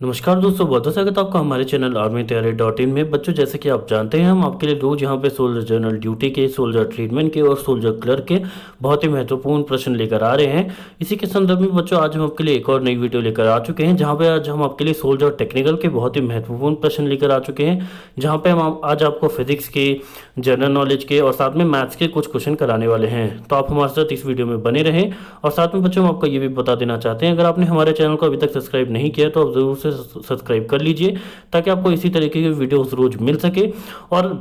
नमस्कार दोस्तों, बहुत स्वागत है आपका हमारे चैनल आर्मी तैयारी .in में। बच्चों, जैसे कि आप जानते हैं, हम आपके लिए रोज यहाँ पे सोल्जर जनरल ड्यूटी के, सोल्जर ट्रीटमेंट के और सोल्जर क्लर्क के बहुत ही महत्वपूर्ण प्रश्न लेकर आ रहे हैं। इसी के संदर्भ में बच्चों, आज हम आपके लिए एक और नई वीडियो लेकर आ चुके हैं, जहाँ पे आज हम आपके लिए सोल्जर टेक्निकल के बहुत ही महत्वपूर्ण प्रश्न लेकर आ चुके हैं, जहाँ पे हम आज आपको फिजिक्स के, जनरल नॉलेज के और साथ में मैथ्स के कुछ क्वेश्चन कराने वाले हैं। तो आप हमारे साथ इस वीडियो में बने रहें। और साथ में बच्चों, हम आपको ये भी बता देना चाहते हैं, अगर आपने हमारे चैनल को अभी तक सब्सक्राइब नहीं किया तो आप ज़रूर से सब्सक्राइब कर लीजिए, ताकि आपको इसी तरीके की वीडियोस रोज मिल सके। और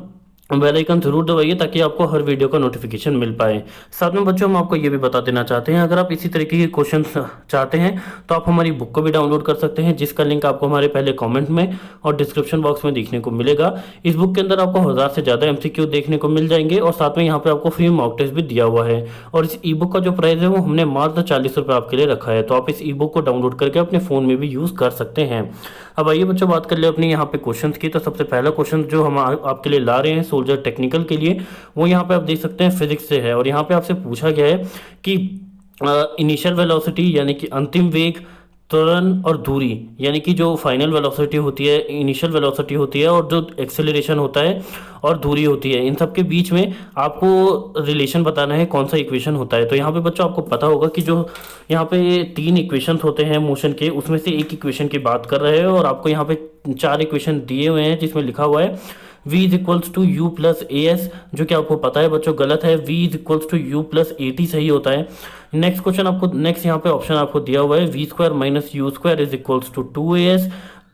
बेल आइकन जरूर दबाइए, ताकि आपको हर वीडियो का नोटिफिकेशन मिल पाए। साथ में बच्चों, हम आपको ये भी बता देना चाहते हैं, अगर आप इसी तरीके के क्वेश्चन चाहते हैं तो आप हमारी बुक को भी डाउनलोड कर सकते हैं, जिसका लिंक आपको हमारे पहले कमेंट में और डिस्क्रिप्शन बॉक्स में देखने को मिलेगा। इस बुक के अंदर आपको 1000 से ज़्यादा MCQ देखने को मिल जाएंगे, और साथ में यहाँ पे आपको फ्री मॉक टेस्ट भी दिया हुआ है। और इस ई बुक का जो प्राइस है वो हमने मात्र 40 रुपये आपके लिए रखा है, तो आप इस ई बुक को डाउनलोड करके अपने फ़ोन में भी यूज़ कर सकते हैं। अब आइए बच्चों, बात कर ले अपनी यहाँ पे क्वेश्चन की। तो सबसे पहला क्वेश्चन जो हम आपके लिए ला रहे हैं सोल्जर टेक्निकल के लिए, वो यहाँ पे आप देख सकते हैं फिजिक्स से है। और यहाँ पे आपसे पूछा गया है कि इनिशियल वेलोसिटी यानी कि अंतिम वेग, त्वरण और दूरी यानी कि जो फाइनल वेलोसिटी होती है, इनिशियल वेलोसिटी होती है, और जो एक्सेलरेशन होता है और दूरी होती है, इन सब के बीच में आपको रिलेशन बताना है, कौन सा इक्वेशन होता है। तो यहाँ पे बच्चों, आपको पता होगा कि जो यहाँ पे 3 इक्वेशंस होते हैं मोशन के, उसमें से एक इक्वेशन की बात कर रहे हैं, और आपको यहाँ पे 4 इक्वेशन दिए हुए हैं, जिसमें लिखा हुआ है v is equals to u plus a s, जो कि आपको पता है बच्चों गलत है। v is equals to u plus a t सही होता है। नेक्स्ट क्वेश्चन आपको, नेक्स्ट यहाँ पे ऑप्शन आपको दिया हुआ है v square minus u square is equals to 2as।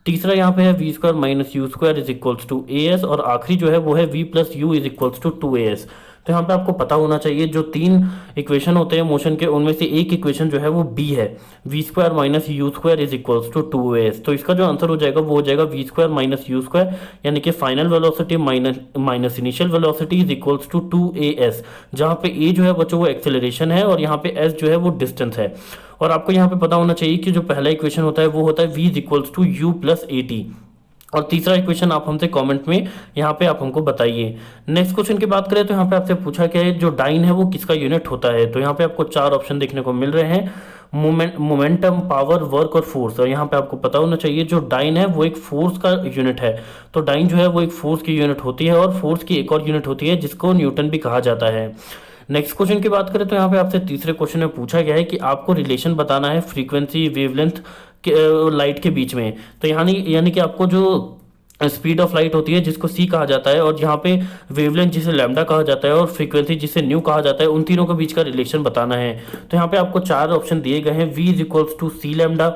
तीसरा यहाँ पे है v square minus u square is equals to as, और आखिरी जो है वो है v plus u is equals to 2as। तो यहाँ पे आपको पता होना चाहिए, जो 3 इक्वेशन होते हैं मोशन के, उनमें से एक इक्वेशन जो है वो b है, v square minus u square is equals to 2as। तो इसका जो आंसर हो जाएगा वो हो जाएगा v square minus u square, यानी कि final velocity minus initial velocity is equals to 2as, जहाँ पे a जो है बच्चों वो एक्सेलरेशन है, और यहाँ पे s जो है वो डिस्टेंस है। और आपको यहाँ पे पता होना चाहिए कि जो पहला इक्वेशन होता है वो होता है v is equals to u plus a t. और तीसरा इक्वेशन आप हमसे कमेंट में यहाँ पे आप हमको बताइए। नेक्स्ट क्वेश्चन की बात करें तो यहाँ पे आपसे पूछा क्या है, जो डाइन है वो किसका यूनिट होता है। तो यहाँ पे आपको 4 ऑप्शन देखने को मिल रहे हैं, मोमेंटम, पावर, वर्क और फोर्स। और यहाँ पे आपको पता होना चाहिए, जो डाइन है वो एक फोर्स का यूनिट है। तो डाइन जो है वो एक फोर्स की यूनिट होती है, और फोर्स की एक और यूनिट होती है जिसको न्यूटन भी कहा जाता है। नेक्स्ट क्वेश्चन की बात करें तो यहाँ पे आपसे तीसरे क्वेश्चन में पूछा गया है कि आपको रिलेशन बताना है फ्रीक्वेंसी, वेवलेंथ के, लाइट के बीच में। तो यानी कि आपको जो स्पीड ऑफ लाइट होती है जिसको c कहा जाता है, और यहाँ पे वेवलेंथ जिसे लैम्डा कहा जाता है, और फ्रीक्वेंसी जिसे न्यू कहा जाता है, उन तीनों के बीच का रिलेशन बताना है। तो यहाँ पे आपको 4 ऑप्शन दिए गए हैं, v is equals to c lambda,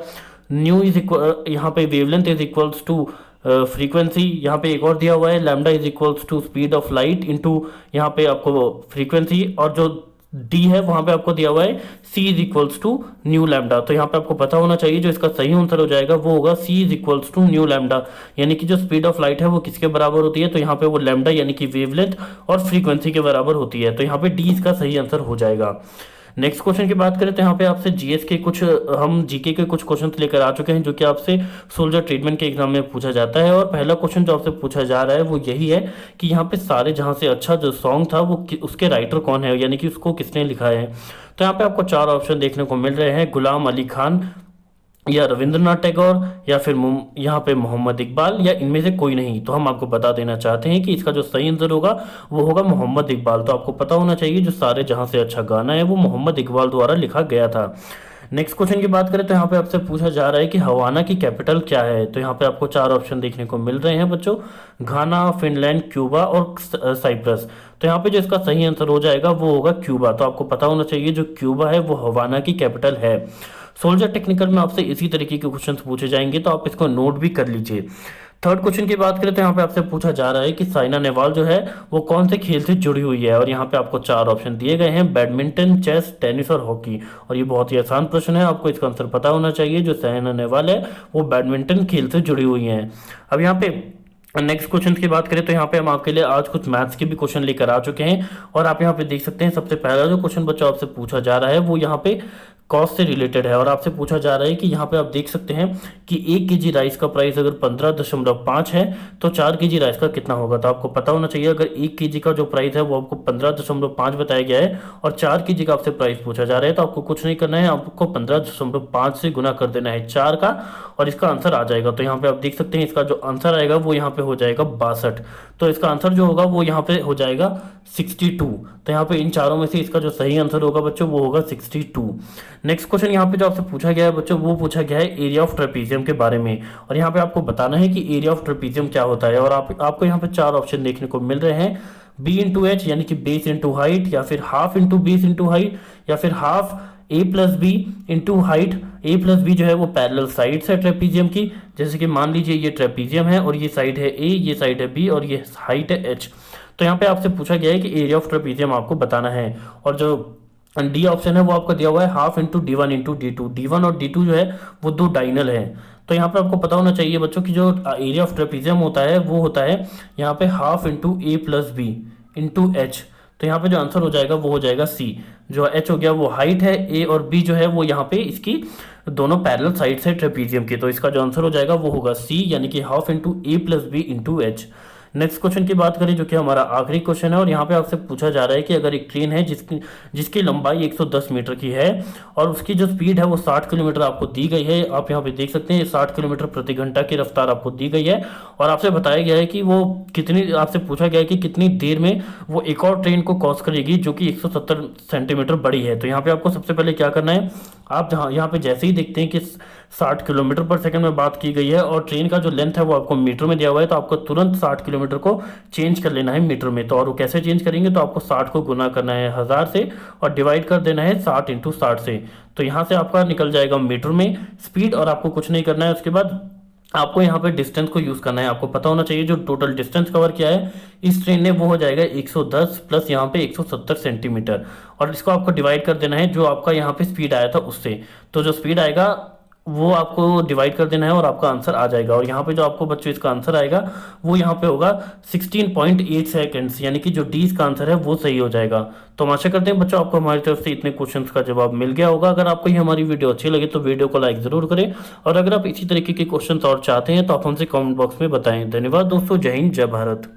nu is equal, यहाँ पे wavelength is equals to frequency, यहाँ पे एक और दिया हुआ है lambda is equals to speed of light into यहाँ पे आपको फ्रीक्वेंसी, और जो डी है वहां पे आपको दिया हुआ है c is equals to nu lambda. तो यहाँ पे आपको पता होना चाहिए, जो इसका सही आंसर हो जाएगा वो होगा c is equals to nu lambda, यानी कि जो स्पीड ऑफ लाइट है वो किसके बराबर होती है। तो यहाँ पे वो लैम्डा यानी कि वेवलेंथ और फ्रीक्वेंसी के बराबर होती है। तो यहाँ पे डी इसका सही आंसर हो जाएगा। नेक्स्ट क्वेश्चन की बात करें तो यहाँ पे आपसे जीएस के कुछ, हम जीके के कुछ क्वेश्चन लेकर आ चुके हैं, जो कि आपसे सोल्जर ट्रीटमेंट के एग्जाम में पूछा जाता है। और पहला क्वेश्चन जो आपसे पूछा जा रहा है वो यही है कि यहाँ पे सारे जहाँ से अच्छा जो सॉन्ग था वो उसके राइटर कौन है, यानी कि उसको किसने लिखा है। तो यहाँ पे आपको 4 ऑप्शन देखने को मिल रहे हैं, गुलाम अली खान, या रविंद्रनाथ टैगोर, या फिर यहाँ पे मोहम्मद इकबाल, या इनमें से कोई नहीं। तो हम आपको बता देना चाहते हैं कि इसका जो सही आंसर होगा वो होगा मोहम्मद इकबाल। तो आपको पता होना चाहिए, जो सारे जहां से अच्छा गाना है वो मोहम्मद इकबाल द्वारा लिखा गया था। नेक्स्ट क्वेश्चन की बात करें तो यहाँ पे आपसे पूछा जा रहा है कि हवाना की कैपिटल क्या है। तो यहाँ पे आपको 4 ऑप्शन देखने को मिल रहे हैं बच्चों, घाना, फिनलैंड, क्यूबा और साइप्रस। तो यहाँ पे जो इसका सही आंसर हो जाएगा वो होगा क्यूबा। तो आपको पता होना चाहिए, जो क्यूबा है वो हवाना की कैपिटल है। सोल्जर टेक्निकल में आपसे इसी तरीके के क्वेश्चन पूछे जाएंगे, तो आप इसको नोट भी कर लीजिए। थर्ड क्वेश्चन की बात करें तो यहाँ पे आपसे पूछा जा रहा है कि साइना नेहवाल जो है वो कौन से खेल से जुड़ी हुई है। और यहाँ पे आपको 4 ऑप्शन दिए गए हैं, बैडमिंटन, चेस, टेनिस और हॉकी। और ये बहुत ही आसान प्रश्न है, आपको इसका आंसर पता होना चाहिए। जो साइना नेहवाल है वो बैडमिंटन खेल से जुड़ी हुई हैं। अब यहाँ पे नेक्स्ट क्वेश्चन की बात करें तो यहाँ पे हम आपके लिए आज कुछ मैथ्स के भी क्वेश्चन लेकर आ चुके हैं। और आप यहाँ पे देख सकते हैं, सबसे पहला जो क्वेश्चन बच्चों आपसे पूछा जा रहा है वो यहाँ पे कॉस्ट से रिलेटेड है और आपसे पूछा जा रहा है कि यहाँ पे आप देख सकते हैं कि 1 kg राइस का प्राइस अगर 15.5 है तो 4 kg राइस का कितना होगा। तो आपको पता होना चाहिए अगर 1 kg का जो प्राइस है वो आपको 15.5 बताया गया है और 4 kg का आपसे प्राइस पूछा जा रहा है, तो आपको कुछ नहीं करना है, आपको 15.5 से गुना कर देना है 4 का और इसका आंसर आ जाएगा। तो यहाँ पे आप देख सकते हैं इसका जो आंसर आएगा वो यहाँ पे हो जाएगा 62। तो इसका आंसर जो होगा वो यहाँ पे हो जाएगा 62। तो यहाँ पे इन चारों में से इसका जो सही आंसर होगा बच्चों वो होगा 62। नेक्स्ट क्वेश्चन यहाँ पे जो आपसे पूछा गया है बच्चों वो पूछा गया है एरिया ऑफ ट्रेपीजियम के बारे में और यहाँ पे आपको बताना है कि एरिया ऑफ ट्रेपीजियम क्या होता है। और आपको यहाँ पे 4 ऑप्शन देखने को मिल रहे हैं, बी इंटू एच यानी कि बेस इंटू हाइट, या फिर half into base into height, या फिर हाफ ए प्लस बी इंटू हाइट। ए प्लस बी जो है वो पैरेलल साइड्स है ट्रेपीजियम की, जैसे कि मान लीजिए ये ट्रेपीजियम है और ये साइड है ए, ये साइड है बी और ये हाइट है एच। तो यहाँ पे आपसे पूछा गया है कि एरिया ऑफ ट्रेपीजियम आपको बताना है और जो डी ऑप्शन है वो आपका दिया हुआ है half into d one into d two. D one और डी टू जो है वो 2 डाइनल है। तो यहाँ पे आपको पता होना चाहिए बच्चों की जो एरिया ऑफ ट्रेपीजियम होता है वो होता है यहाँ पे half into A plus B into H. तो यहाँ पे जो आंसर हो जाएगा वो हो जाएगा सी। जो एच हो गया वो हाइट है, ए और बी जो है वो यहाँ पे इसकी दोनों पैरेलल साइड्स है ट्रेपीजियम की। तो इसका जो आंसर हो जाएगा वो होगा सी यानी कि half into A plus B into H. Next question की बात करें जो कि हमारा आखिरी क्वेश्चन है और यहाँ पे आपसे पूछा जा रहा है कि अगर एक ट्रेन है जिसकी लंबाई 110 मीटर की है और उसकी जो स्पीड है वो 60 किलोमीटर आपको दी गई है। आप यहाँ पे देख सकते हैं 60 किलोमीटर प्रति घंटा की रफ्तार आपको दी गई है और आपसे बताया गया है कि वो आपसे पूछा गया है कि कितनी देर में वो एक और ट्रेन को क्रॉस करेगी जो कि 170 सेंटीमीटर बड़ी है। तो यहाँ पे आपको सबसे पहले क्या करना है, आप यहाँ पे जैसे ही देखते हैं कि 60 किलोमीटर पर सेकंड में बात की गई है और ट्रेन का जो लेंथ है वो आपको मीटर में दिया हुआ है, तो आपको तुरंत 60 किलोमीटर को चेंज कर लेना है मीटर में। तो और वो कैसे चेंज करेंगे, तो आपको 60 को गुना करना है 1000 से और डिवाइड कर देना है 60 इंटू 60 से। तो यहाँ से आपका निकल जाएगा मीटर में स्पीड और आपको कुछ नहीं करना है। उसके बाद आपको यहाँ पे डिस्टेंस को यूज़ करना है। आपको पता होना चाहिए जो टोटल डिस्टेंस कवर किया है इस ट्रेन ने वो हो जाएगा 110 प्लस यहाँ पे 170 सेंटीमीटर और इसको आपको डिवाइड कर देना है जो आपका यहाँ पे स्पीड आया था उससे। तो जो स्पीड आएगा वो आपको डिवाइड कर देना है और आपका आंसर आ जाएगा। और यहाँ पे जो आपको बच्चों इसका आंसर आएगा वो यहाँ पे होगा 16.8 सेकेंड्स, यानी कि जो डी इसका आंसर है वो सही हो जाएगा। तो हम आशा करते हैं बच्चों आपको हमारी तरफ से इतने क्वेश्चंस का जवाब मिल गया होगा। अगर आपको ये हमारी वीडियो अच्छी लगे तो वीडियो को लाइक जरूर करें और अगर आप इसी तरीके के क्वेश्चन और चाहते हैं तो आप हमसे कॉमेंट बॉक्स में बताएं। धन्यवाद दोस्तों, जय हिंद, जय भारत।